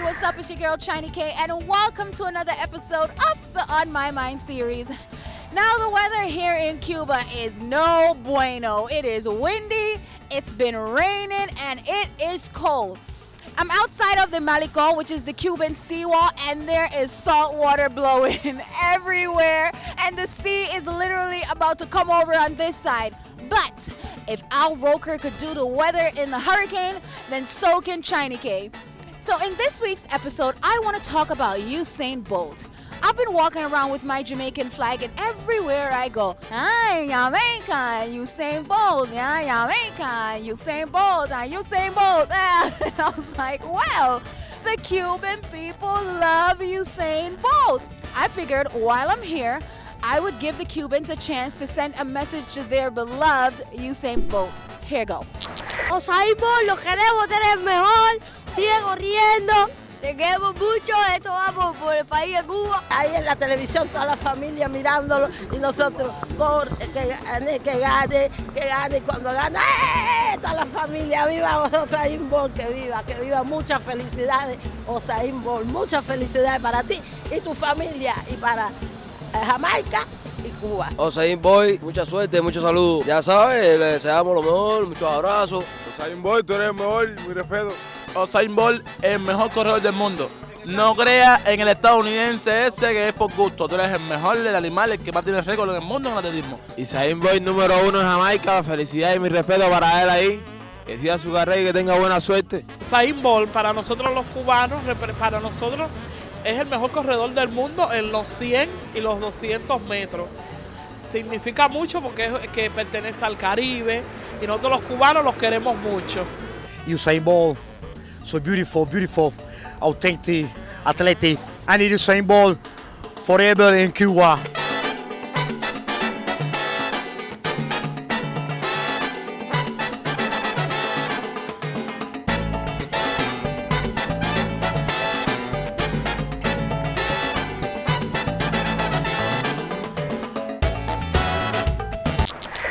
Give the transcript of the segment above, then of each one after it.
everybody, what's up? It's your girl Chiney and welcome to another episode of the On My Mind series. Now the weather here in Cuba is no bueno. It is windy, it's been raining, and it is cold. I'm outside of the Malecón, which is the Cuban seawall, and there is salt water blowing everywhere, and the sea is literally about to come over on this side. But if Al Roker could do the weather in the hurricane, then so can Chiney K. So in this week's episode, I want to talk about Usain Bolt. I've been walking around with my Jamaican flag, and everywhere I go, "Ay, Jamaica, Usain Bolt, yeah, Jamaica, Usain Bolt, Usain Bolt." And I was like, well, the Cuban people love Usain Bolt. I figured while I'm here, I would give the Cubans a chance to send a message to their beloved Usain Bolt. Here go. Usain Bolt, lo queremos tener mejor, sigue corriendo. Te queremos mucho, esto vamos por el país de Cuba. Ahí en la televisión toda la familia mirándolo y nosotros por que gane, cuando gana, toda la familia, viva Usain Bolt, que viva, muchas felicidades Usain Bolt, muchas felicidades para ti y tu familia y para Jamaica y Cuba. Usain Bolt, mucha suerte, mucho salud. Ya sabes, le deseamos lo mejor, muchos abrazos. Usain Bolt, tú eres el mejor, muy respeto. Usain Bolt es el mejor corredor del mundo. No creas en el estadounidense ese que es por gusto. Tú eres el mejor del animal, el que más tiene récord en el mundo en atletismo. Usain Bolt número 1 en Jamaica. Felicidades y mi respeto para él ahí. Que siga su carrera y que tenga buena suerte. Usain Bolt para nosotros los cubanos, para nosotros es el mejor corredor del mundo en los 100 y los 200 metros. Significa mucho porque es que pertenece al Caribe y nosotros los cubanos los queremos mucho. Usain Bolt, so beautiful, authentic athletic. I need Usain Bolt forever in Cuba.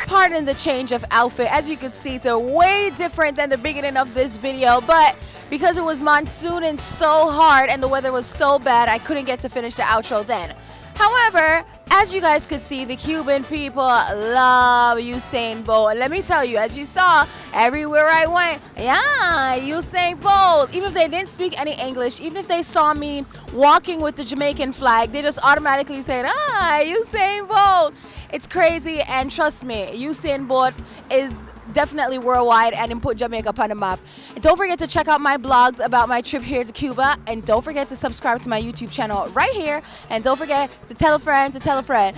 Pardon the change of outfit. As you can see, it's way different than the beginning of this video, but because it was monsooning so hard and the weather was so bad, I couldn't get to finish the outro then. However, as you guys could see, the Cuban people love Usain Bolt. And let me tell you, as you saw, everywhere I went, yeah, Usain Bolt. Even if they didn't speak any English, even if they saw me walking with the Jamaican flag, they just automatically said, Usain Bolt. It's crazy, and trust me, Usain Bolt is definitely worldwide and put Jamaica on the map. And don't forget to check out my blogs about my trip here to Cuba, and don't forget to subscribe to my YouTube channel right here, and don't forget to tell a friend to tell a friend.